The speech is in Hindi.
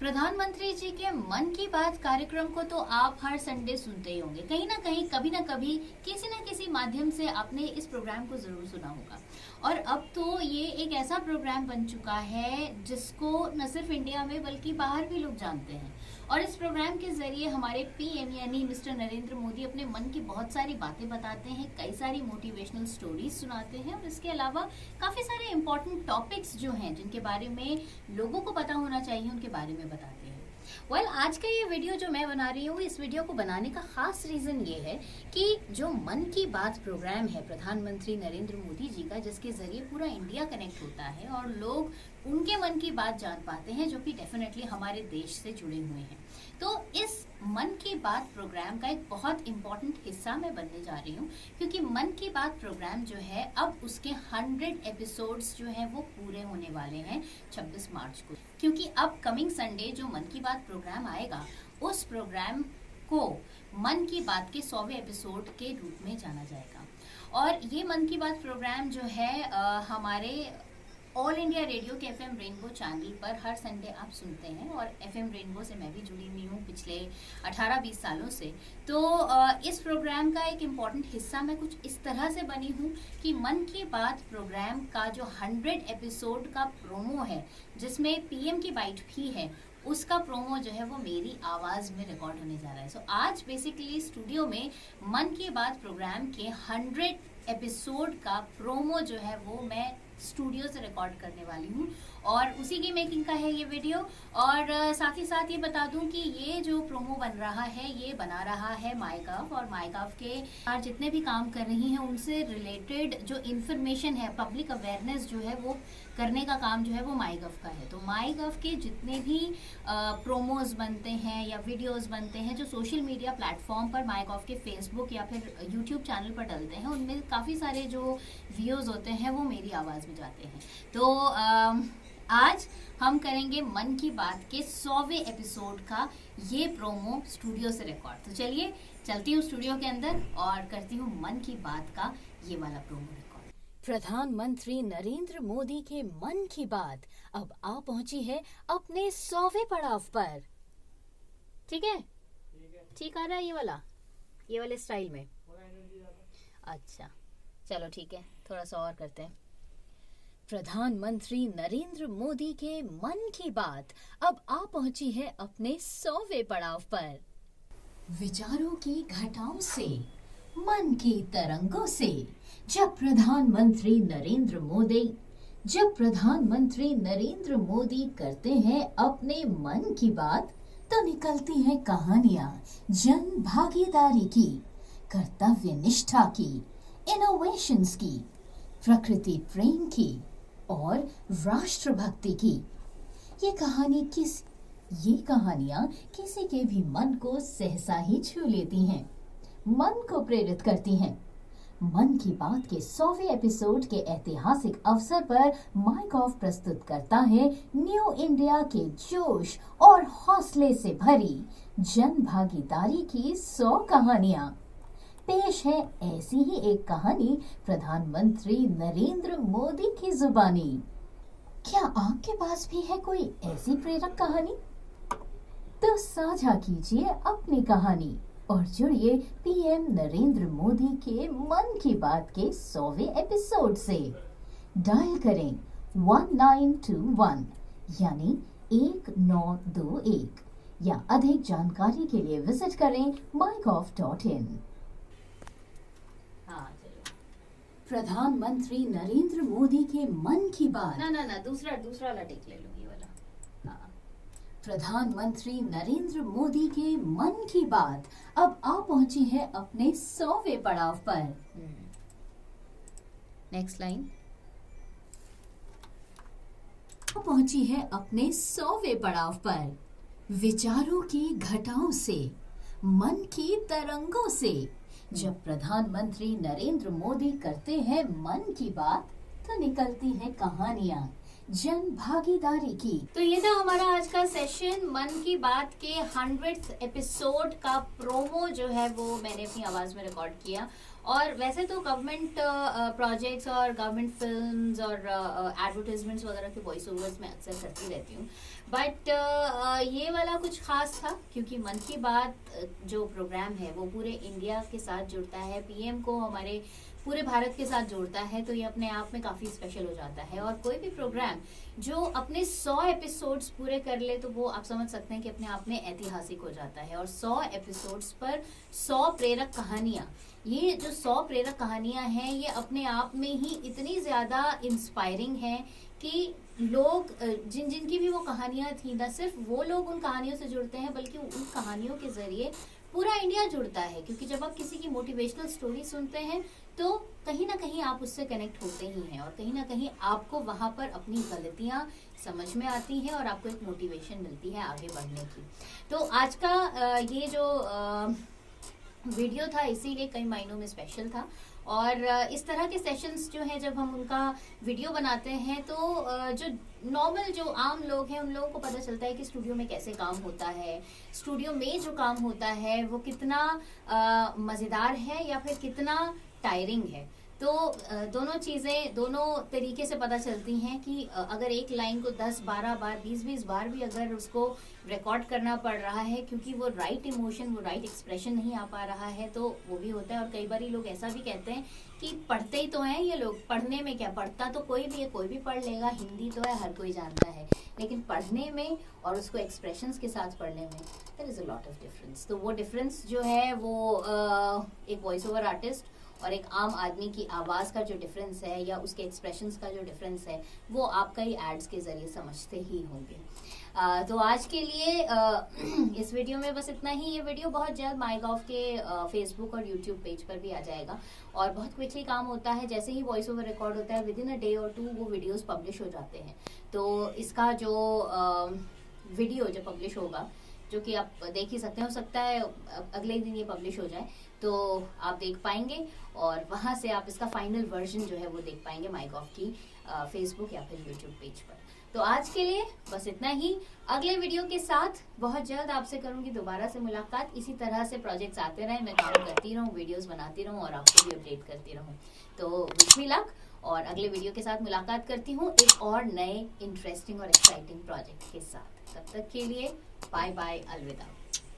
प्रधानमंत्री जी के मन की बात कार्यक्रम को तो आप हर संडे सुनते ही होंगे। कहीं ना कहीं कभी ना कभी किसी न किसी माध्यम से आपने इस प्रोग्राम को जरूर सुना होगा। और अब तो ये एक ऐसा प्रोग्राम बन चुका है जिसको न सिर्फ इंडिया में बल्कि बाहर भी लोग जानते हैं। और इस प्रोग्राम के जरिए हमारे पीएम यानी मिस्टर नरेंद्र मोदी अपने मन की बहुत सारी बातें बताते हैं, कई सारी मोटिवेशनल स्टोरीज सुनाते हैं और इसके अलावा काफी सारे इंपॉर्टेंट टॉपिक्स जो हैं जिनके बारे में लोगों को पता होना चाहिए उनके बारे में बताते हैं। आज का ये वीडियो जो मैं बना रही हूँ, इस वीडियो को बनाने का खास रीजन ये है कि जो मन की बात प्रोग्राम है प्रधानमंत्री नरेंद्र मोदी जी का, जिसके जरिए पूरा इंडिया कनेक्ट होता है और लोग उनके मन की बात जान पाते हैं जो कि डेफिनेटली हमारे देश से जुड़े हुए हैं। तो इस मन की बात प्रोग्राम का एक बहुत इम्पोर्टेंट हिस्सा मैं बनने जा रही हूँ, क्योंकि मन की बात प्रोग्राम जो है अब उसके 100 एपिसोड्स जो हैं वो पूरे होने वाले हैं 26 मार्च को। क्योंकि अब कमिंग संडे जो मन की बात प्रोग्राम आएगा, उस प्रोग्राम को मन की बात के 100वें एपिसोड के रूप में जाना जाएगा। और ये मन की बात प्रोग्राम जो है हमारे ऑल इंडिया रेडियो के एफएम रेनबो चैनल पर हर संडे आप सुनते हैं। और एफएम रेनबो से मैं भी जुड़ी हुई हूँ पिछले 18-20 सालों से। तो इस प्रोग्राम का एक इम्पॉर्टेंट हिस्सा मैं कुछ इस तरह से बनी हूँ कि मन की बात प्रोग्राम का जो 100 एपिसोड का प्रोमो है, जिसमें पीएम की बाइट भी है, उसका प्रोमो जो है वो मेरी आवाज में रिकॉर्ड होने जा रहा है। आज बेसिकली स्टूडियो में मन की बात प्रोग्राम के 100 एपिसोड का प्रोमो जो है वो मैं स्टूडियो से रिकॉर्ड करने वाली हूँ और उसी की मेकिंग का है ये वीडियो। और साथ ही साथ ये बता दूं कि ये जो प्रोमो बन रहा है ये बना रहा है माईगव, और माईगव के जितने भी काम कर रही हैं उनसे रिलेटेड जो इन्फॉर्मेशन है, पब्लिक अवेयरनेस जो है वो करने का काम जो है वो माईगव का है। तो माईगव के जितने भी प्रोमोज बनते हैं या वीडियोस बनते हैं जो सोशल मीडिया प्लेटफॉर्म पर माईगव के फेसबुक या फिर यूट्यूब चैनल पर डलते हैं, उनमें काफ़ी सारे जो व्यूज़ होते हैं वो मेरी आवाज़ में जाते हैं। तो आज हम करेंगे मन की बात के 100वें एपिसोड का ये प्रोमो स्टूडियो से रिकॉर्ड। तो चलिए चलती हूँ स्टूडियो के अंदर और करती हूँ मन की बात का ये वाला प्रोमो रिकॉर्ड। प्रधानमंत्री नरेंद्र मोदी के मन की बात अब आ पहुंची है अपने 100वें पड़ाव पर। ठीक है, ठीक आ रहा है ये वाले स्टाइल में। अच्छा चलो ठीक है, थोड़ा सा और करते हैं। प्रधानमंत्री नरेंद्र मोदी के मन की बात अब आ पहुंची है अपने 100वें पड़ाव पर। विचारों की घटाओं से, मन की तरंगों से जब प्रधानमंत्री नरेंद्र मोदी करते हैं अपने मन की बात, तो निकलती हैं कहानियां जन भागीदारी की, कर्तव्य निष्ठा की, इनोवेशंस की, प्रकृति प्रेम की और राष्ट्रभक्ति की। ये कहानियां किसी के भी मन को सहसा ही छू लेती हैं, मन को प्रेरित करती हैं। मन की बात के 100वें एपिसोड के ऐतिहासिक अवसर पर माईगव प्रस्तुत करता है न्यू इंडिया के जोश और हौसले से भरी जन भागीदारी की 100 कहानियां। पेश है ऐसी ही एक कहानी प्रधानमंत्री नरेंद्र मोदी की जुबानी। क्या आपके पास भी है कोई ऐसी प्रेरक कहानी? तो साझा कीजिए अपनी कहानी और जुड़िए पीएम नरेंद्र मोदी के मन की बात के 100वें एपिसोड से। डायल करें 1921 यानी 1921 या अधिक जानकारी के लिए विजिट करें mygov.in। प्रधानमंत्री नरेंद्र मोदी के मन की बात। ना दूसरा वाला टेक ले लो, ये वाला। प्रधानमंत्री नरेंद्र मोदी के मन की बात अब आ पहुंची है अपने 100वें पड़ाव पर। Next line. पहुंची है अपने 100वें पड़ाव पर। विचारों की घटाओं से, मन की तरंगों से जब प्रधानमंत्री नरेंद्र मोदी करते हैं मन की बात, तो निकलती है कहानियां जन भागीदारी की। तो ये था हमारा आज का सेशन। मन की बात के 100th एपिसोड का प्रोमो जो है वो मैंने अपनी आवाज में रिकॉर्ड किया। और वैसे तो गवर्नमेंट प्रोजेक्ट्स और गवर्नमेंट फिल्म्स और एडवर्टाइजमेंट्स वगैरह के वॉइस ओवर्स में अक्सर करती रहती हूँ, बट ये वाला कुछ खास था क्योंकि मन की बात जो प्रोग्राम है वो पूरे इंडिया के साथ जुड़ता है, पीएम को हमारे पूरे भारत के साथ जोड़ता है, तो ये अपने आप में काफी स्पेशल हो जाता है। और कोई भी प्रोग्राम जो अपने 100 एपिसोड्स पूरे कर ले तो वो आप समझ सकते हैं कि अपने आप में ऐतिहासिक हो जाता है। और 100 एपिसोड्स पर 100 प्रेरक कहानियां, ये जो 100 प्रेरक कहानियां हैं ये अपने आप में ही इतनी ज्यादा इंस्पायरिंग है कि लोग जिन जिनकी भी वो कहानियां थी, ना सिर्फ वो लोग उन कहानियों से जुड़ते हैं बल्कि उन कहानियों के जरिए पूरा इंडिया जुड़ता है। क्योंकि जब आप किसी की मोटिवेशनल स्टोरी सुनते हैं तो कहीं ना कहीं आप उससे कनेक्ट होते ही हैं और कहीं ना कहीं आपको वहां पर अपनी गलतियां समझ में आती हैं और आपको एक मोटिवेशन मिलती है आगे बढ़ने की। तो आज का ये जो वीडियो था इसीलिए कई मायनों में स्पेशल था। और इस तरह के सेशंस जो हैं जब हम उनका वीडियो बनाते हैं तो जो नॉर्मल जो आम लोग हैं उन लोगों को पता चलता है कि स्टूडियो में कैसे काम होता है, स्टूडियो में जो काम होता है वो कितना मज़ेदार है या फिर कितना टायरिंग है। तो दोनों चीज़ें दोनों तरीके से पता चलती हैं कि अगर एक लाइन को 10-12 बार 20-20 बार भी अगर उसको रिकॉर्ड करना पड़ रहा है क्योंकि वो राइट इमोशन, वो राइट एक्सप्रेशन नहीं आ पा रहा है तो वो भी होता है। और कई बार लोग ऐसा भी कहते हैं कि पढ़ते ही तो हैं ये लोग, पढ़ने में क्या, पढ़ता तो कोई भी है, कोई भी पढ़ लेगा, हिंदी तो है हर कोई जानता है, लेकिन पढ़ने में और उसको एक्सप्रेशंस के साथ पढ़ने में there is a lot of difference. तो वो डिफरेंस जो है वो एक वॉइस ओवर आर्टिस्ट और एक आम आदमी की आवाज़ का जो डिफरेंस है या उसके एक्सप्रेशंस का जो डिफरेंस है वो आप कई एड्स के ज़रिए समझते ही होंगे। तो आज के लिए इस वीडियो में बस इतना ही। ये वीडियो बहुत जल्द माईगॉव के फेसबुक और यूट्यूब पेज पर भी आ जाएगा और बहुत क्विकली काम होता है। जैसे ही वॉइस ओवर रिकॉर्ड होता है विद इन अ डे और 2 वो वीडियोस पब्लिश हो जाते हैं। तो इसका जो वीडियो जब पब्लिश होगा, जो कि आप देख ही सकते हैं, हो सकता है अगले ही दिन ये पब्लिश हो जाए तो आप देख पाएंगे और वहाँ से आप इसका फाइनल वर्जन जो है वो देख पाएंगे माईगॉव की फेसबुक या फिर यूट्यूब पेज पर। तो आज के लिए बस इतना ही। अगले वीडियो के साथ बहुत जल्द आपसे करूंगी दोबारा से मुलाकात। इसी तरह से प्रोजेक्ट्स आते रहें, मैं काम करती रहूं, वीडियोस बनाती रहूं और आपको भी अपडेट करती रहूं। तो विश मी लक और अगले वीडियो के साथ मुलाकात करती हूँ एक और नए इंटरेस्टिंग और एक्साइटिंग प्रोजेक्ट के साथ। तब तक के लिए बाय बाय, अलविदा।